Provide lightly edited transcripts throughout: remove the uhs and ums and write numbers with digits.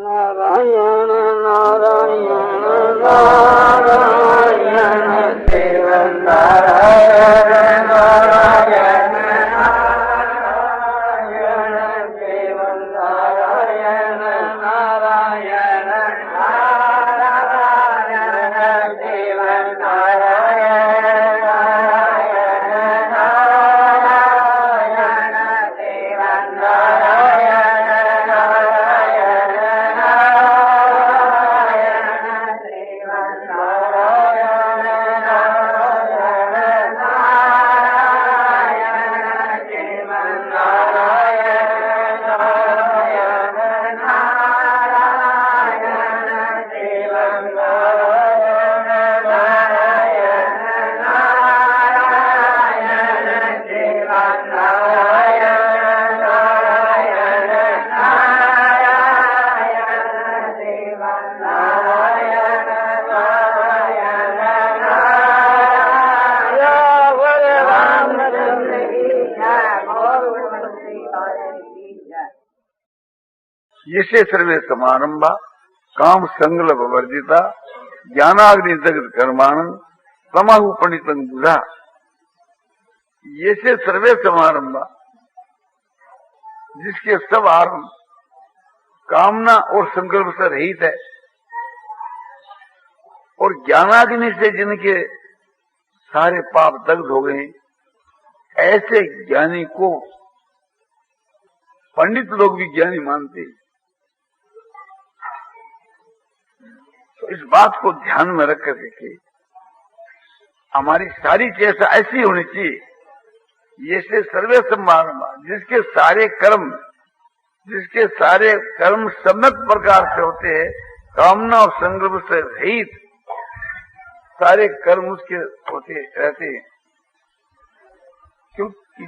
नारायण नारायण नारायण देव नारायण नारायण नारायण देव नारायण नारायण नारायण देव नारायण नारायण नारायण देव नारायण नारायण यशे सर्वे समारंभा काम संगलभ वर्जिता ज्ञानाग्नि जगत कर्माणं तमाहु पंडितं बुधा। यशे सर्वे समारंभा, जिसके सब आरंभ कामना और संकल्प से रहित है, और ज्ञानाग्नि से जिनके सारे पाप दग्ध हो गए, ऐसे ज्ञानी को पंडित लोग भी ज्ञानी मानते हैं। तो इस बात को ध्यान में रख करके हमारी सारी चेष्टा ऐसी होनी चाहिए, ये से सर्वे समारंभ, जिसके सारे कर्म सम्यक प्रकार से होते हैं, कामना और संकल्प से रहित सारे कर्म उसके होते रहते हैं। क्योंकि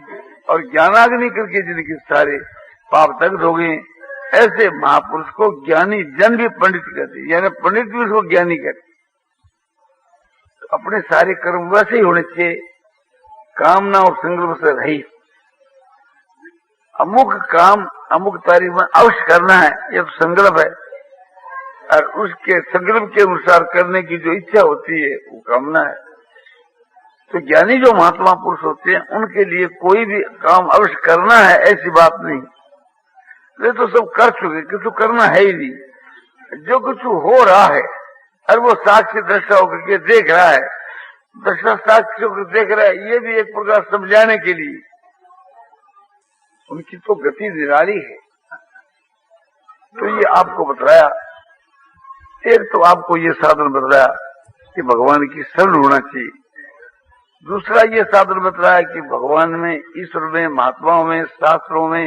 और ज्ञानाग्नि करके जिनके सारे पाप दग्ध हो गए, ऐसे महापुरुष को ज्ञानी जन भी पंडित कहते, यानी पंडित भी उसको ज्ञानी कहते। तो अपने सारे कर्म वैसे ही होने चाहिए, कामना और संकल्प से रहित। अमुक काम अमुक तारीख में अवश्य करना है, यह तो संकल्प है, और उसके संकल्प के अनुसार करने की जो इच्छा होती है वो कामना है। तो ज्ञानी जो महात्मा पुरुष होते हैं, उनके लिए कोई भी काम अवश्य करना है ऐसी बात नहीं। वे तो सब कर चुके, कुछ करना है ही नहीं। जो कुछ हो रहा है और वो साक्षी दृष्टा होकर के देख रहा है, दृष्टा साक्षी होकर देख रहा है, ये भी एक प्रकार समझाने के लिए। उनकी तो गति निराली है। तो ये आपको बताया, एक तो आपको ये साधन बताया कि भगवान की शरण होना चाहिए। दूसरा ये साधन बताया कि भगवान में, ईश्वर में, महात्माओं में, शास्त्रों में,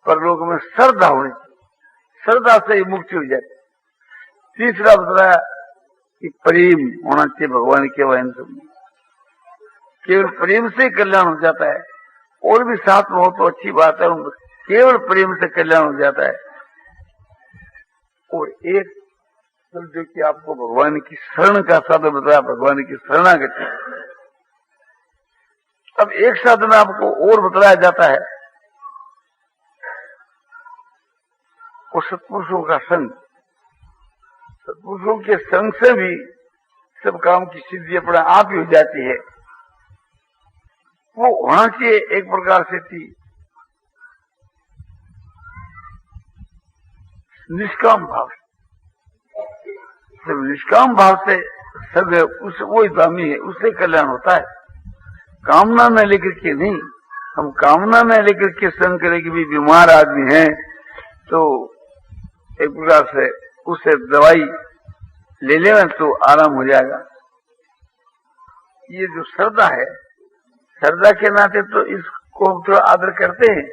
परलोक में श्रद्धा होनी चाहिए, श्रद्धा से ही मुक्ति हो जाती। तीसरा बताया कि प्रेम होना चाहिए भगवान के वहन से, केवल प्रेम से कल्याण हो जाता है। और भी साथ में हो तो अच्छी बात है, केवल प्रेम से कल्याण हो जाता है। और एक जो कि आपको भगवान की शरण का साधन बताया, भगवान की शरणागति। अब एक साधन आपको और बताया जाता है, वो सत्पुरुषों का संग। सत्पुरुषों के संग से भी सब काम की सिद्धि अपने आप ही हो जाती है। वो होना चाहिए एक प्रकार से थी निष्काम भाव। सब निष्काम भाव से सब उस वही दामी है, उससे कल्याण होता है, कामना में लेकर के नहीं। हम कामना में लेकर के संग करें कि भी बीमार आदमी है तो एक प्रकार से उससे दवाई ले लेना तो आराम हो जाएगा। ये जो श्रद्धा है, श्रद्धा के नाते तो इसको हम थोड़ा आदर करते हैं,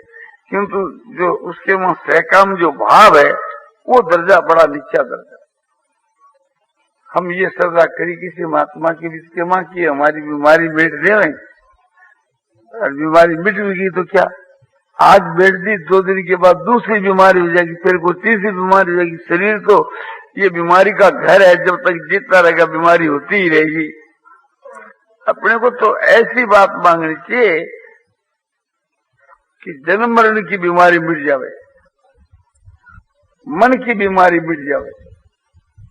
किंतु जो उसके वहां सहकाम जो भाव है वो दर्जा बड़ा नीचा दर्जा। हम ये श्रद्धा करी किसी महात्मा की विस्केमा की हमारी बीमारी मिट देवे, और बीमारी मिट गई तो क्या, आज बैठ दी, 2 दिन के बाद दूसरी बीमारी हो जाएगी, फिर कोई तीसरी बीमारी हो जाएगी। शरीर तो ये बीमारी का घर है, जब तक जीता रहेगा बीमारी होती ही रहेगी। अपने को तो ऐसी बात मांगनी चाहिए कि जन्म मरण की बीमारी मिट जावे। मन की बीमारी मिट जाए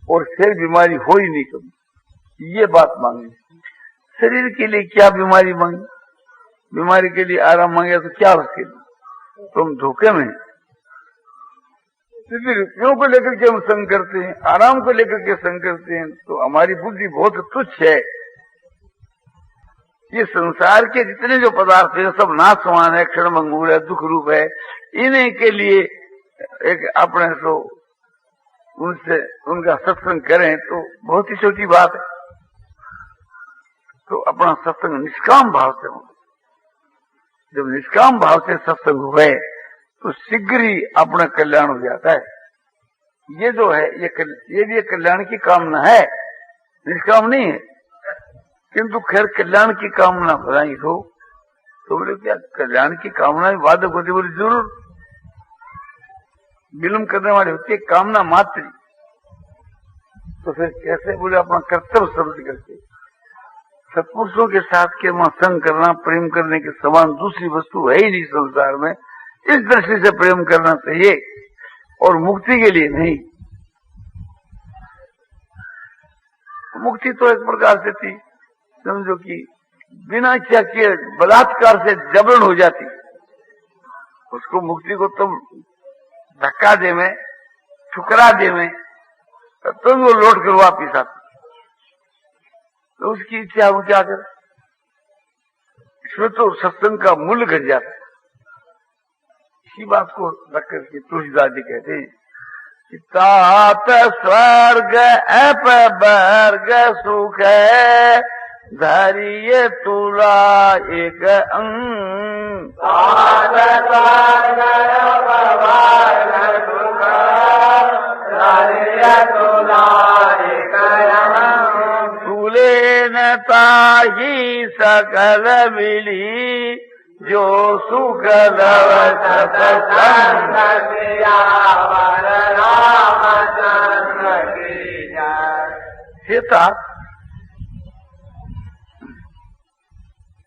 और फिर बीमारी हो ही नहीं कभी, ये बात मांगी। शरीर के लिए क्या बीमारी मांगी? बीमारी के लिए आराम मांगे तो क्या उसके लिए? तो हम धोखे में। रुपयों को लेकर के हम संग करते हैं, आराम को लेकर के संग करते हैं, तो हमारी बुद्धि बहुत तुच्छ है। ये संसार के जितने जो पदार्थ है सब नाशवान है, क्षणभंगुर है, दुख रूप है। इन्हीं के लिए एक अपने तो उनसे उनका सत्संग करें तो बहुत ही छोटी बात है। तो अपना सत्संग निष्काम भाव से हो। जब निष्काम भाव से सत्संग हुए तो शीघ्र ही अपना कल्याण हो जाता है। ये जो है ये भी कल्याण की कामना है, निष्काम नहीं है। किंतु खैर कल्याण की कामना बनाई हो तो बोले क्या कल्याण की कामना भी बाधक होती? बोले जरूर विलंब करने वाली होती है, कामना मात्र। तो फिर कैसे? बोले अपना कर्तव्य समझ करके सत्पुरुषों के साथ के वहां संग करना प्रेम करने के समान दूसरी वस्तु है ही नहीं संसार में। इस दृष्टि से प्रेम करना चाहिए और मुक्ति के लिए नहीं। मुक्ति तो एक प्रकार से थी, समझो कि बिना इच्छा किए बलात्कार से जबरन हो जाती, उसको मुक्ति को तुम धक्का दे में ठुकरा दे में तुम वो लौट कर वापिस आती, तो उसकी इच्छा वो क्या करे? इसमें तो सत्संग का मूल्य घट जाता है। इसी बात को रख करके तुलसीदास जी कहते हैं कि तात स्वर्ग अपवर्ग सुख धैर्य तुला एक अंग। तात स्वर्ग अपवर्ग सुख धैर्य तुला एक अंग। तुले न ताही सकल मिली जो सुख लव सत्संग सियावर रामचंद्र की जय। सीता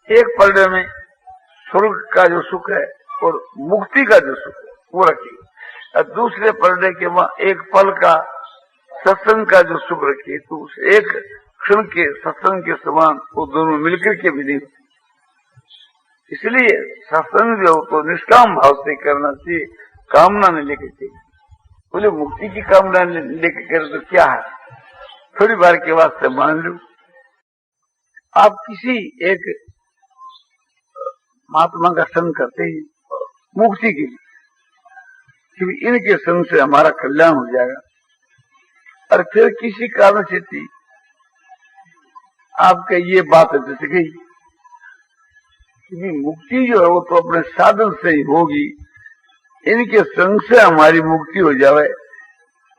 एक पलड़े में स्वर्ग का जो सुख है और मुक्ति का जो सुख है वो रखी, और दूसरे पलड़े के वहां एक पल का सत्संग का जो सुख रखी, तो उस एक क्षण के सत्संग के समान वो दोनों मिलकर के भी नहीं होते। इसलिए सत्संग जो तो निष्काम भाव से करना चाहिए, कामना नहीं लेकर के। बोले मुक्ति की कामना लेकर करे तो क्या है? थोड़ी बार के वास्ते मान लो आप किसी एक महात्मा का संग करते ही मुक्ति के लिए, क्योंकि इनके संग से हमारा कल्याण हो जाएगा, और फिर किसी कारण से थी आपके ये बात जैसे गई, क्योंकि मुक्ति जो है वो तो अपने साधन से ही होगी, इनके संग से हमारी मुक्ति हो जाए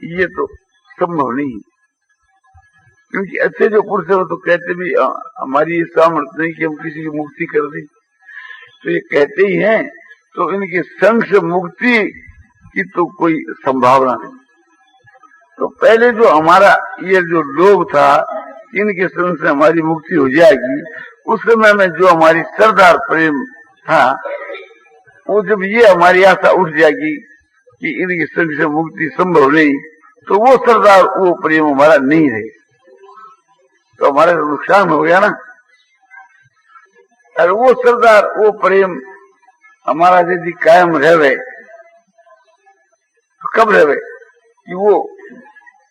ये तो संभव नहीं। क्योंकि अच्छे जो पुरुष है वो तो कहते भी हमारी ये सामर्थ्य नहीं कि हम किसी की मुक्ति कर दें, तो ये कहते ही हैं, तो इनके संग से मुक्ति की तो कोई संभावना नहीं। तो पहले जो हमारा ये जो लोभ था इनके संग से हमारी मुक्ति हो जाएगी, उस समय में जो हमारी सरदार प्रेम था वो जब ये हमारी आशा उठ जाएगी कि इनके संग से मुक्ति संभव नहीं, तो वो सरदार वो प्रेम हमारा नहीं रहे, तो हमारा नुकसान हो गया ना। और वो सरदार वो प्रेम हमारा यदि कायम रहे तो कब रहे कि वो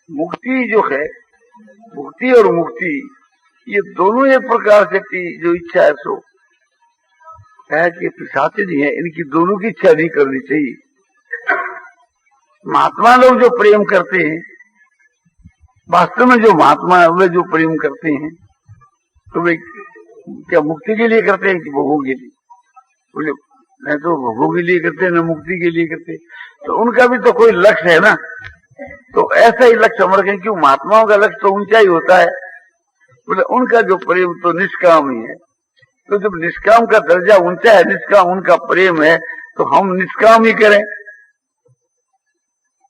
मुक्ति जो है, मुक्ति और मुक्ति ये दोनों एक प्रकार से जो इच्छा है सो है कि पिशाच नहीं है, इनकी दोनों की इच्छा नहीं करनी चाहिए। महात्मा लोग जो प्रेम करते हैं, वास्तव में जो महात्मा वे जो प्रेम करते हैं तो वे क्या मुक्ति के लिए करते हैं कि भोगों के लिए? बोले नहीं, तो भोगों के लिए करते हैं न मुक्ति के लिए करते, तो उनका भी तो कोई लक्ष्य है ना। तो ऐसा ही लक्ष्य हम रखें, क्यों महात्माओं का लक्ष्य तो ऊंचा ही होता है। बोले उनका जो प्रेम तो निष्काम ही है, तो जब निष्काम का दर्जा ऊंचा है, निष्काम उनका प्रेम है, तो हम निष्काम ही करें।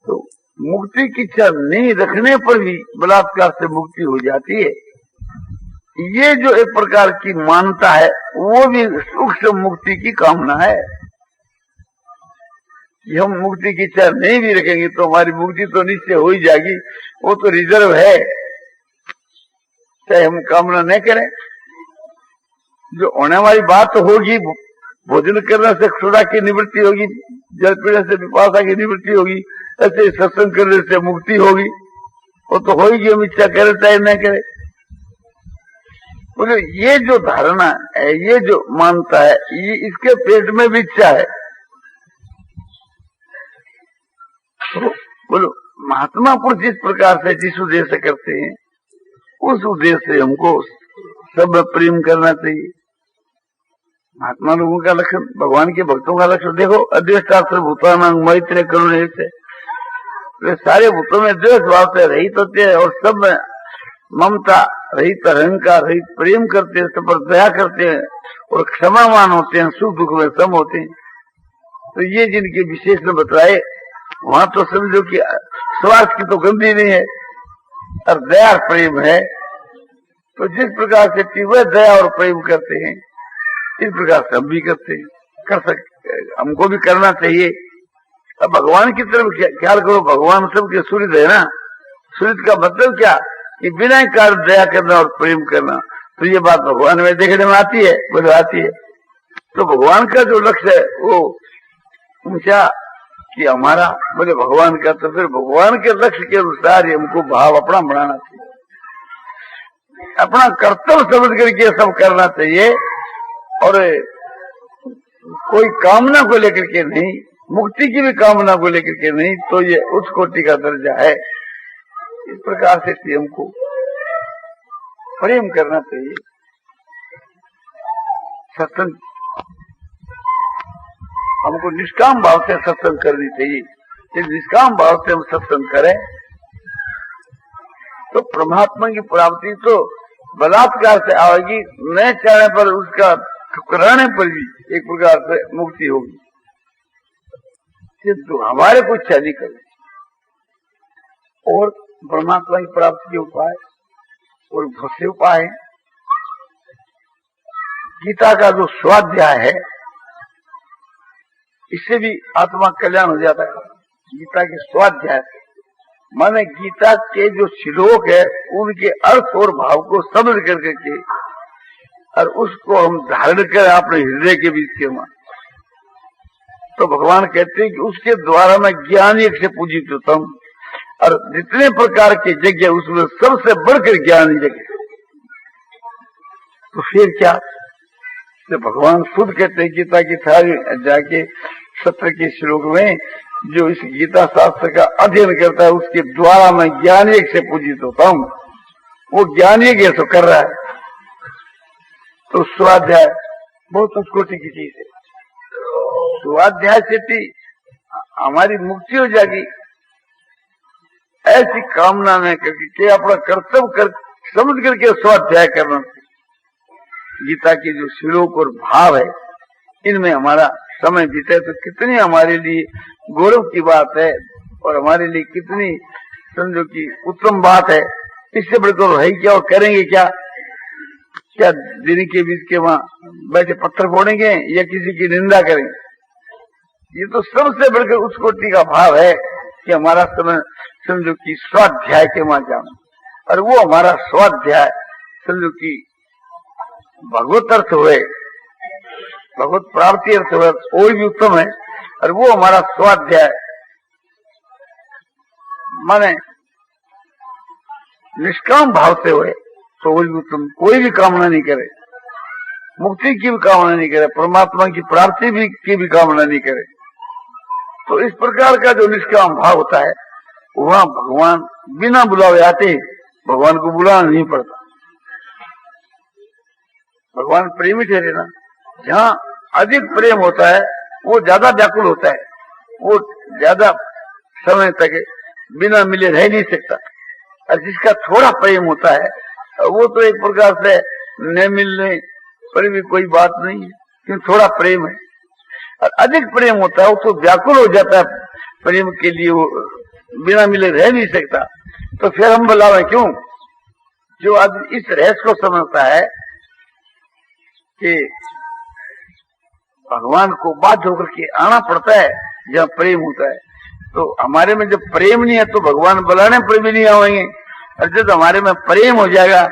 तो मुक्ति की इच्छा नहीं रखने पर भी बलात्कार से मुक्ति हो जाती है। ये जो एक प्रकार की मान्यता है वो भी सूक्ष्म मुक्ति की कामना है। कि हम मुक्ति की इच्छा नहीं भी रखेंगे तो हमारी मुक्ति तो निश्चय हो ही जाएगी, वो तो रिजर्व है, चाहे हम कामना न करें। जो होने वाली बात तो होगी, भोजन करने से क्षुधा की निवृत्ति होगी, जल पीने से पिपासा की निवृत्ति होगी, ऐसे सत्संग करने से मुक्ति होगी, वो तो होगी, हम इच्छा करें चाहे न करें। बोले ये जो धारणा है, ये जो मानता है, ये इसके पेट में भी इच्छा है। तो बोलो महात्मा पुरुष जिस प्रकार से जिस उद्देश्य करते हैं, उस उद्देश्य से हमको सब प्रेम करना चाहिए। महात्मा लोगों का लक्षण, भगवान के भक्तों का लक्षण देखो, अद्वेष्टा सर्वभूतानां मैत्री करुणे से, वे सारे भूतों में द्वेष भाव से रहित होते हैं और सब में ममता रहित, अहंकार रहित प्रेम करते हैं, सब पर दया करते हैं और क्षमावान होते हैं, सुख दुख में सम होते हैं। तो ये जिनके विशेषण बताए, वहां तो समझो कि स्वार्थ की तो गंदी नहीं है और दया प्रेम है। तो जिस प्रकार से तीव्र दया और प्रेम करते हैं, इस प्रकार से हम भी करते हैं, कर सकते, हमको भी करना चाहिए। अब भगवान की तरफ ख्याल करो, भगवान सबके सूर्य है ना। सूर्य का मतलब क्या कि बिना कारण दया करना और प्रेम करना। तो ये बात भगवान में देखने में आती है, बोले आती है। तो भगवान का जो लक्ष्य है वो ऊंचा कि हमारा, बोले भगवान का, तो फिर भगवान के लक्ष्य के अनुसार ही हमको भाव अपना बनाना चाहिए, अपना कर्तव्य समझ करके सब करना चाहिए और कोई कामना को लेकर के नहीं, मुक्ति की भी कामना को लेकर के नहीं, तो ये उच्च कोटि का दर्जा है। इस प्रकार से हमको प्रेम करना चाहिए। सत्संग हमको निष्काम भाव से सत्संग करनी चाहिए। यदि निष्काम भाव से हम सत्संग करें तो परमात्मा की प्राप्ति तो बलात्कार से आएगी, न चाहने पर उसका ठुकराने पर भी एक प्रकार से मुक्ति होगी। तो हमारे को इच्छा नहीं करें। और परमात्मा की प्राप्ति के उपाय और बहुत से उपाय है। गीता का जो स्वाध्याय है, इससे भी आत्मा कल्याण हो जाता है। गीता के स्वाध्याय माने गीता के जो श्लोक है, उनके अर्थ और भाव को समझ करके के और उसको हम धारण कर अपने हृदय के बीच के में, तो भगवान कहते हैं कि उसके द्वारा मैं ज्ञान एक से पूजित होता हूं। और जितने प्रकार के यज्ञ उसमें सबसे बढ़कर ज्ञान यज्ञ। तो फिर क्या, तो भगवान खुद कहते हैं गीता की सारी जाके 17 के श्लोक में, जो इस गीता शास्त्र का अध्ययन करता है उसके द्वारा मैं ज्ञान एक से पूजित होता हूं। वो ज्ञान यज्ञ तो कर रहा है। तो स्वाध्याय बहुत उच्च कोटि की चीज है। स्वाध्याय से भी हमारी मुक्ति हो जाएगी। ऐसी कामना में करके अपना कर्तव्य समझ करके स्वाध्याय करना। गीता के जो श्लोक और भाव है, इनमें हमारा समय बीते तो कितनी हमारे लिए गौरव की बात है और हमारे लिए कितनी समझो की उत्तम बात है। इससे बढ़कर है क्या और करेंगे क्या? क्या दिन के बीच के वहां बैठे पत्थर फोड़ेंगे या किसी की निंदा करेंगे? ये तो सबसे बढ़कर उस कोटि का भाव है कि हमारा समय समझो कि स्वाध्याय के वहां जाना, और वो हमारा स्वाध्याय समझो कि भगवत अर्थ हुए, भगवत प्राप्ति अर्थ हुए, और भी उत्तम है। और वो हमारा स्वाध्याय माने निष्काम भाव से हुए तो वो भी उत्तम। कोई भी कामना नहीं करे, मुक्ति की भी कामना नहीं करे, परमात्मा की प्राप्ति भी की भी कामना नहीं करे। तो इस प्रकार का जो निष्काम भाव होता है, वहां भगवान बिना बुलावे आते, भगवान को बुलाना नहीं पड़ता। भगवान प्रेमी ठहरे ना। जहाँ अधिक प्रेम होता है वो ज्यादा व्याकुल होता है, वो ज्यादा समय तक बिना मिले रह नहीं सकता। और जिसका थोड़ा प्रेम होता है वो तो एक प्रकार से न मिलने पर भी कोई बात नहीं है, क्योंकि थोड़ा प्रेम है। और अधिक प्रेम होता है वो तो व्याकुल हो जाता है प्रेम के लिए, वो बिना मिले रह नहीं सकता। तो फिर हम बुलावे क्यों? जो आदमी इस रहस्य को समझता है कि भगवान को बाध्य होकर के आना पड़ता है, जहाँ प्रेम होता है। तो हमारे में जब प्रेम नहीं है तो भगवान बुलाने पर भी नहीं आएंगे, और जब हमारे में प्रेम हो जाएगा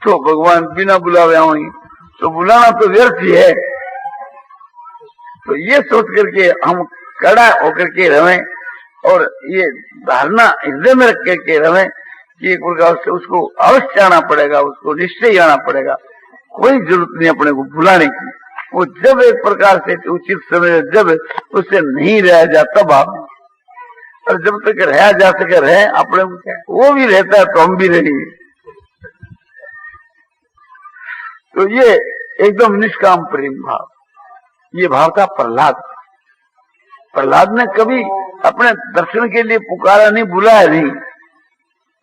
तो भगवान बिना बुलावे आएंगे। तो बुलाना तो व्यर्थ ही है। तो ये सोच करके हम कड़ा होकर के रहें और ये धारणा हृदय में रख करके रहें कि एक प्रकार से उसको अवश्य आना पड़ेगा, उसको निश्चय आना पड़ेगा। कोई जरूरत नहीं अपने को बुलाने की। वो जब एक प्रकार से उचित समय जब उससे नहीं रहा जा तब आप, और जब तक रहा जा सके रहे अपने को क्या, वो भी रहता है तो हम भी रहेंगे। तो ये एकदम निष्काम प्रेम भाव, ये भाव था प्रहलाद। प्रहलाद ने कभी अपने दर्शन के लिए पुकारा नहीं, बुलाया नहीं,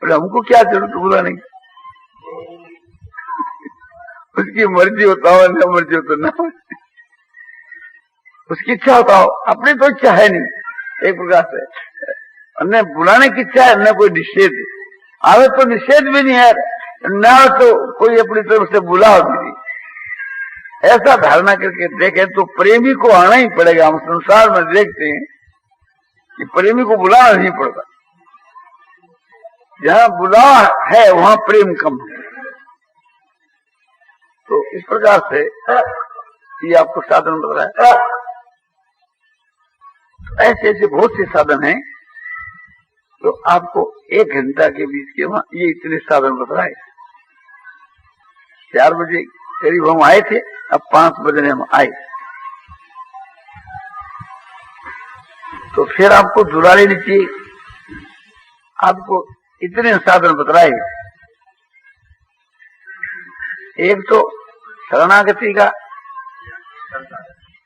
पर हमको क्या जरूरत बुलाने की। उसकी मर्जी होता हो न मर्जी हो तो न, उसकी इच्छा होता हो, अपनी तो इच्छा है नहीं। एक प्रकार से न बुलाने की इच्छा है न कोई निषेध, आवे तो निषेध भी नहीं है, न तो कोई अपनी तरफ से बुलाओ भी नहीं। ऐसा धारणा करके देखें तो प्रेमी को आना ही पड़ेगा। हम संसार में देखते हैं कि प्रेमी को बुलाना नहीं पड़ता। जहां बुलावा है वहां प्रेम कम है। तो इस प्रकार से ये आपको साधन बता रहा है। ऐसे ऐसे बहुत से साधन हैं। तो आपको 1 घंटा के बीच के वहां ये इतने साधन बता रहे। 4 बजे करीब हम आए थे, अब 5 बजे हम आए। तो फिर आपको जुड़ा लेनी चाहिए। आपको इतने साधन बतलाए। एक तो शरणागति का,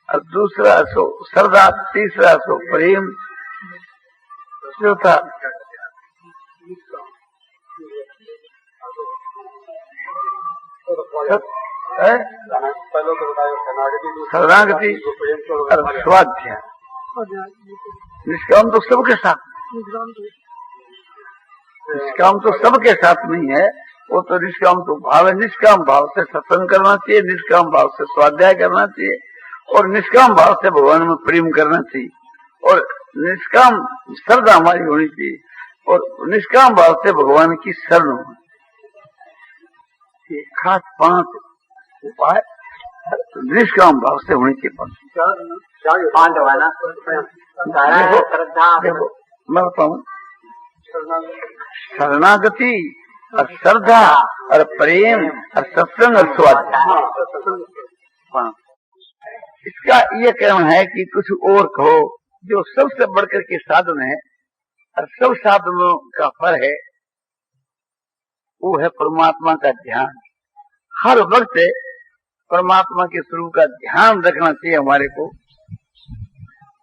और दूसरा सो श्रद्धा, तीसरा सो प्रेम, चौथा शरणागति और स्वाध्याय। निष्काम तो सबके साथ, निष्काम तो सबके साथ नहीं है। वो तो निष्काम तो भाव है। निष्काम भाव से सत्संग करना चाहिए, निष्काम भाव से स्वाध्याय करना चाहिए, और निष्काम भाव से भगवान में प्रेम करना चाहिए, और निष्काम श्रद्धा हमारी होनी चाहिए, और निष्काम भाव से भगवान की शरण होनी। ये खास 5 उपाय निष्काम भाव से होनी चाहिए। 5 है ना, देखो मैं बताऊं, शरणागति और श्रद्धा और प्रेम और सत्संग और स्वाध्याय। इसका ये कहना है कि कुछ और कहो। जो सबसे बढ़कर के साधन है और सब साधनों का फल है वो है परमात्मा का ध्यान। हर वक्त परमात्मा के स्वरूप का ध्यान रखना चाहिए हमारे को।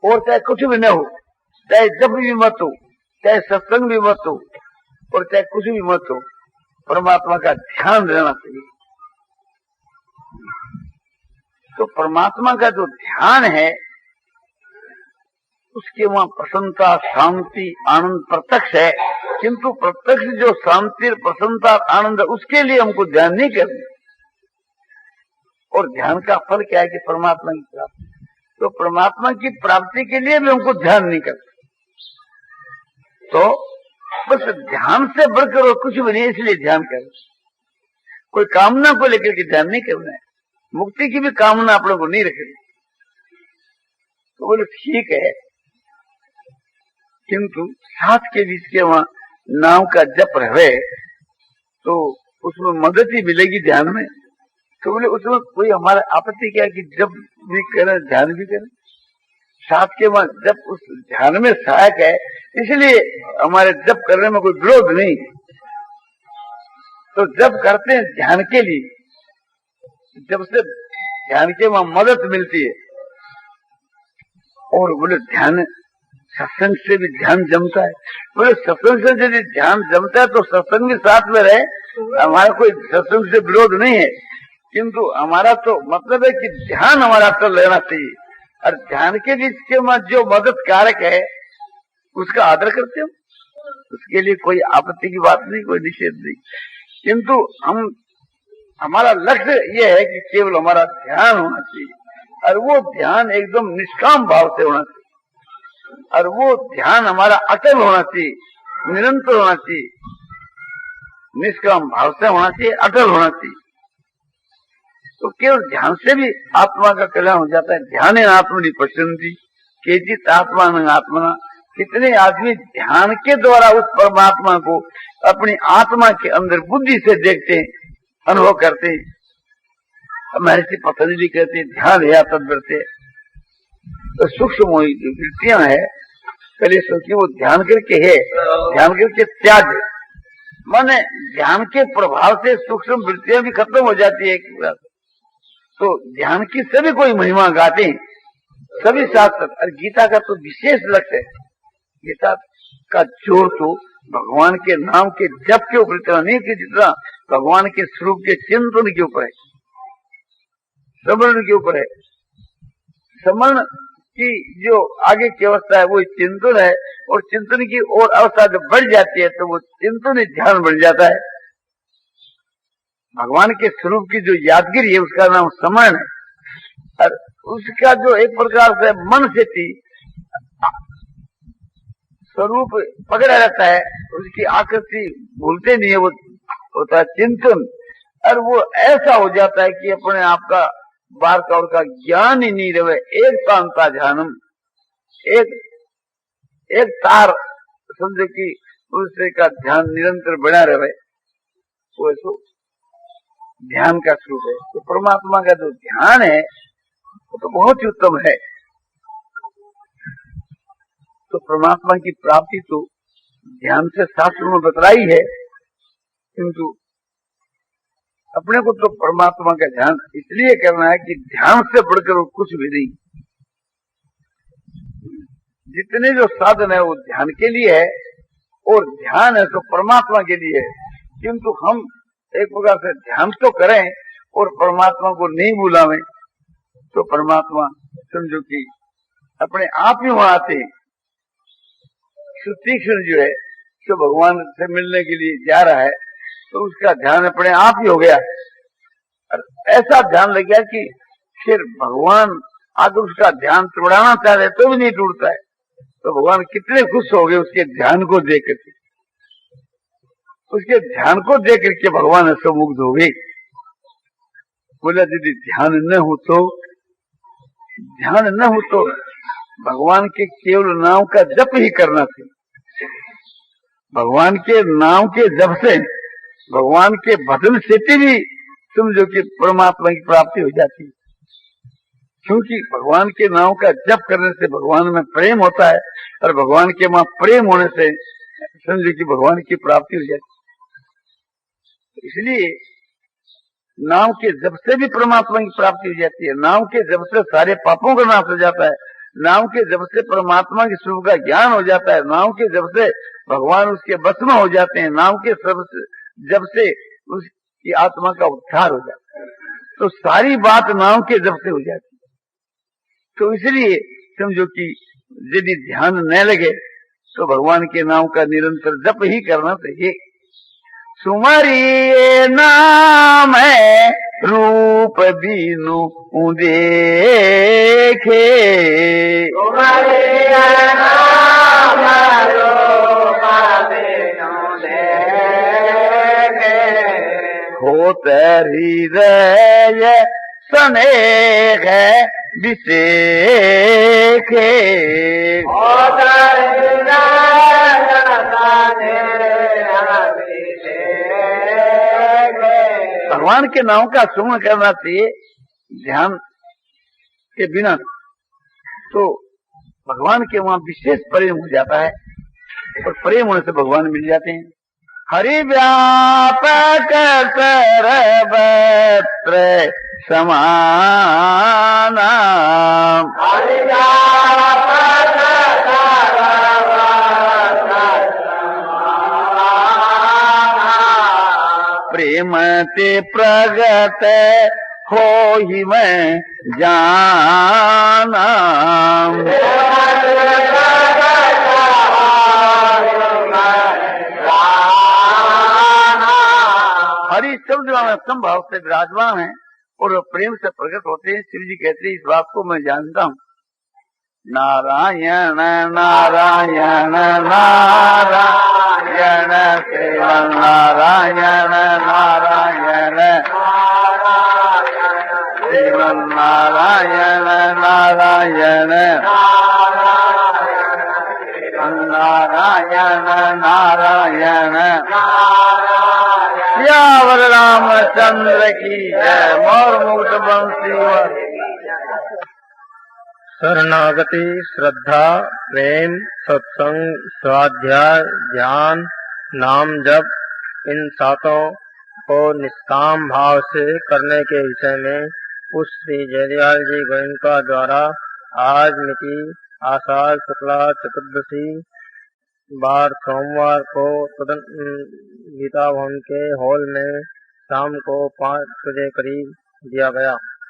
और चाहे कुछ भी न हो, चाहे जब भी मत हो, चाहे सत्संग भी मत हो, और चाहे कुछ भी मत हो, परमात्मा का ध्यान रहना चाहिए। तो परमात्मा का जो ध्यान है उसके वहां प्रसन्नता, शांति, आनंद प्रत्यक्ष है। किंतु प्रत्यक्ष जो शांति, प्रसन्नता, आनंद, उसके लिए हमको ध्यान नहीं करना। और ध्यान का फल क्या है कि परमात्मा की प्राप्ति। तो परमात्मा की प्राप्ति के लिए भी हमको ध्यान नहीं करना। तो बस ध्यान से बढ़कर और कुछ भी नहीं, इसलिए ध्यान कर। कोई कामना को लेकर के ध्यान नहीं करना है। मुक्ति की भी कामना आप लोगों को नहीं रखनी। तो बोले ठीक है, किंतु साथ के बीच के वहां नाम का जप रहे तो उसमें मदद ही मिलेगी ध्यान में। तो बोले उसमें कोई हमारा आपत्ति क्या कि जब भी करें ध्यान भी करें, साथ के वहां जब उस ध्यान में सहायक है, इसलिए हमारे जप करने में कोई विरोध नहीं। तो जब करते हैं ध्यान के लिए, जब से ध्यान के वहां मदद मिलती है। और बोले ध्यान सत्संग से भी ध्यान जमता है। बोले सत्संग से यदि ध्यान जमता है तो सत्संग भी साथ में रहे, हमारा कोई सत्संग से विरोध नहीं है। किंतु हमारा तो मतलब है कि ध्यान हमारा तो लेना चाहिए, और ध्यान के बीच के में जो मदद कारक है उसका आदर करते हो। उसके लिए कोई आपत्ति की बात नहीं, कोई निषेध नहीं। किंतु हमारा लक्ष्य ये है कि केवल हमारा ध्यान होना चाहिए, और वो ध्यान एकदम निष्काम भाव से होना चाहिए। और वो ध्यान हमारा अटल होना चाहिए, निरंतर होना चाहिए, निष्काम भाव से होना चाहिए, अटल होना चाहिए। तो केवल ध्यान से भी आत्मा का कल्याण हो जाता है। ध्यान आत्मनि पश्यन्ति केचित् आत्मानं आत्मना। कितने आदमी ध्यान के द्वारा उस परमात्मा को अपनी आत्मा के अंदर बुद्धि से देखते हैं, अनुभव करते हैं। महर्षि पतंजलि कहते हैं ध्यान है तद्वृत्ते। तो सूक्ष्म जो वृत्तियां है पहले सोचिए वो ध्यान करके है, ध्यान करके त्याग। माने ध्यान के प्रभाव से सूक्ष्म वृत्तियां भी खत्म हो जाती है। तो ध्यान की सभी कोई महिमा गाते हैं, सभी शास्त्र। और गीता का तो विशेष लक्ष्य है। गीता का जोर तो भगवान के नाम के जप के ऊपर इतना नहीं कि जितना भगवान के स्वरूप के चिंतन के ऊपर है, समरण के ऊपर है। समरण की जो आगे की अवस्था है वो चिंतन है, और चिंतन की और अवस्था जब बढ़ जाती है तो वो चिंतन ही ध्यान बन जाता है। भगवान के स्वरूप की जो यादगिरी है उसका नाम समरण है। और उसका जो एक प्रकार से मन से थी स्वरूप पकड़ा रहता है, उसकी आकृति भूलते नहीं है, वो होता है चिंतन। और वो ऐसा हो जाता है कि अपने आप का बार का और का ज्ञान ही नहीं रहे। एक तांता ध्यानम, एक तार समझो कि उससे का ध्यान निरंतर बना रहे, वो ऐसा ध्यान का स्वरूप है। तो परमात्मा का जो ध्यान है वो तो बहुत ही उत्तम है। तो परमात्मा की प्राप्ति तो ध्यान से शास्त्र में बतलाई है, किंतु अपने को तो परमात्मा का ध्यान इसलिए करना है कि ध्यान से बढ़कर कुछ भी नहीं। जितने जो साधन है वो ध्यान के लिए है, और ध्यान है तो परमात्मा के लिए है। किंतु हम एक प्रकार से ध्यान तो करें और परमात्मा को नहीं बुलावें तो परमात्मा समझो कि अपने आप ही वहां आते हैं। तीक्ष्ण जो है जो भगवान से मिलने के लिए जा रहा है तो उसका ध्यान अपने आप ही हो गया। और ऐसा ध्यान लग गया कि फिर भगवान आगे उसका ध्यान तोड़ाना चाहते तो भी नहीं टूटता है। तो भगवान कितने खुश हो गए उसके ध्यान को देख करके। उसके ध्यान को देख करके भगवान ऐसे मुग्ध हो गए। बोला यदि ध्यान न हो तो भगवान के केवल नाम का जप ही करना था। भगवान के नाम के जप से, भगवान के भजन से भी समझो कि परमात्मा की प्राप्ति हो जाती है। क्योंकि भगवान के नाम का जप करने से भगवान में प्रेम होता है, और भगवान के वहां प्रेम होने से समझो कि भगवान की प्राप्ति हो जाती है। इसलिए नाम के जप से भी परमात्मा की प्राप्ति हो जाती है। नाम के जप से सारे पापों का नाश हो जाता है। नाम के जप से परमात्मा के स्वरूप का ज्ञान हो जाता है। नाम के जप से भगवान उसके बस में हो जाते हैं। नाम के जप से उसकी आत्मा का उद्धार हो जाता है। तो सारी बात नाम के जप से हो जाती है। तो इसलिए समझो कि यदि ध्यान न लगे तो भगवान के नाम का निरंतर जप ही करना चाहिए। सुमरिए नाम है रूप बीनु देखे, सुमरिए नाम रूप बीनु देखे, होत हृदय स्नेह विषेखे, होत भगवान के नाम का सुमरण करना चाहिए। ध्यान के बिना तो भगवान के वहां विशेष प्रेम हो जाता है, और प्रेम होने से भगवान मिल जाते हैं। हरि व्यापक सर्वत्र समाना, हरि व्यापक प्रेम ते प्रगट हो ही मैं जाना, हरि शब्द में संभाव से विराजमान है और प्रेम से प्रकट होते हैं। शिव जी कहते हैं इस बात को मैं जानता हूँ नारायण नारायण नारायण श्रीमन नारायण नारायण श्रीमन नारायण नारायण नारायण नारायण सियावर रामचंद्र की जय। मोर मुक्त बंसी शरणागति, श्रद्धा, प्रेम, सत्संग, स्वाध्याय, ध्यान, नाम जप, इन सातों को निष्काम भाव से करने के विषय में उस श्री जयदयाल जी गोयनका द्वारा आज मिति आषाढ़ शुक्ला चतुर्दशी बार सोमवार को गीता भवन के हॉल में शाम को 5 बजे करीब दिया गया।